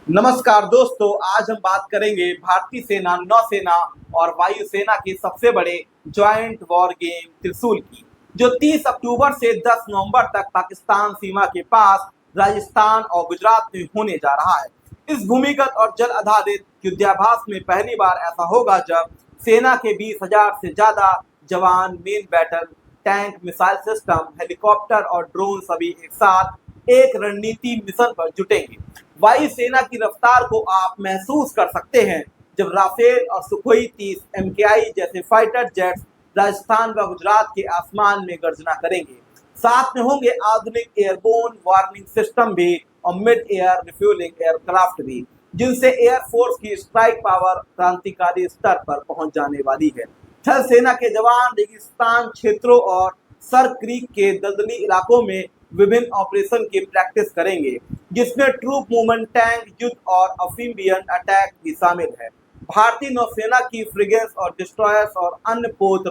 नमस्कार दोस्तों, आज हम बात करेंगे भारतीय सेना, नौसेना और वायुसेना के सबसे बड़े ज्वाइंट वॉर गेम त्रिशूल की, जो 30 अक्टूबर से 10 नवंबर तक पाकिस्तान सीमा के पास राजस्थान और गुजरात में होने जा रहा है। इस भूमिगत और जल आधारित युद्धाभ्यास में पहली बार ऐसा होगा जब सेना के 20,000 से ज्यादा जवान, main battle tank, missile system, helicopter और ड्रोन सभी एक साथ एक रणनीति मिशन पर जुटेंगे। वायुसेना की रफ्तार को आप महसूस कर सकते हैं जब राफेल और सुखोई 30 MKI जैसे फाइटर जेट्स राजस्थान व गुजरात के आसमान में गर्जना करेंगे। साथ में होंगे आधुनिक एयरबोर्न वार्निंग सिस्टम भी और मिड एयर रिफ्यूलिंग एयरक्राफ्ट भी, जिनसे एयरफोर्स की स्ट्राइक पावर क्रांतिकारी स्तर पर पहुंच जाने वाली है। थल सेना के जवान रेगिस्तान क्षेत्रों और सर क्रीक के दलदली इलाकों में विभिन्न ऑपरेशन की प्रैक्टिस करेंगे, जिसमें ट्रूप मूवमेंट, टैंक युद्ध और अम्फीबियन अटैक भी शामिल है। भारतीय नौसेना की फ्रिगेट्स और डिस्ट्रॉयर्स और अन्य पोत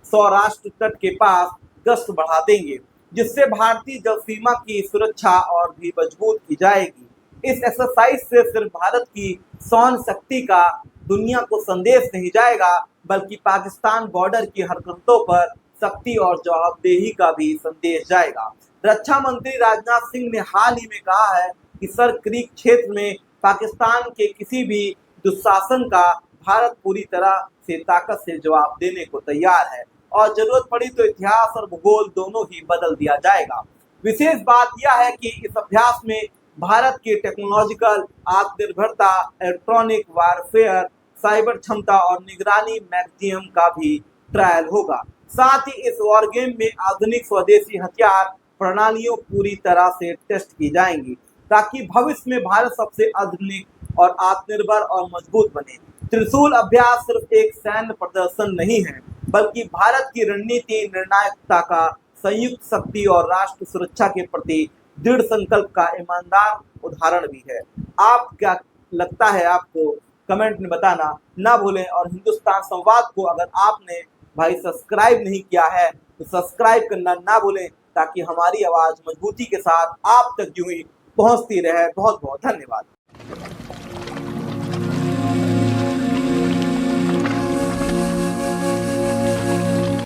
सौराष्ट्र तट के पास गश्त बढ़ा देंगे, जिससे भारतीय जल सीमा की सुरक्षा और भी मजबूत की जाएगी। इस एक्सरसाइज से सिर्फ भारत की सौन शक्ति का दुनिया को संदेश नहीं जाएगा, बल्कि पाकिस्तान बॉर्डर की हरकतों पर शक्ति और जवाबदेही का भी संदेश जाएगा। रक्षा मंत्री राजनाथ सिंह ने हाल ही में कहा है कि सर क्रीक क्षेत्र में पाकिस्तान के किसी भी दुशासन का भारत पूरी तरह से ताकत से जवाब देने को तैयार है और जरूरत पड़ी तो इतिहास और भूगोल दोनों ही बदल दिया जाएगा। विशेष बात यह है कि इस अभ्यास में भारत की टेक्नोलॉजिकल आत्मनिर्भरता, इलेक्ट्रॉनिक वारफेयर, साइबर क्षमता और निगरानी मैकेनिज्म का भी ट्रायल होगा। साथ ही इस वॉर गेम में आधुनिक स्वदेशी हथियार प्रणालियों पूरी तरह से टेस्ट की जाएंगी, ताकि भविष्य में भारत सबसे आधुनिक और आत्मनिर्भर और मजबूत बने। त्रिशूल अभ्यास सिर्फ एक सैन्य प्रदर्शन नहीं है, बल्कि भारत की रणनीति, निर्णायकता का, संयुक्त शक्ति और राष्ट्र सुरक्षा के प्रति दृढ़ संकल्प का ईमानदार उदाहरण भी है। आप क्या लगता है आपको, कमेंट में बताना ना भूलें। और हिंदुस्तान संवाद को अगर आपने भाई सब्सक्राइब नहीं किया है तो सब्सक्राइब करना ना भूलें, ताकि हमारी आवाज मजबूती के साथ आप तक यूं ही पहुंचती रहे। बहुत बहुत धन्यवाद।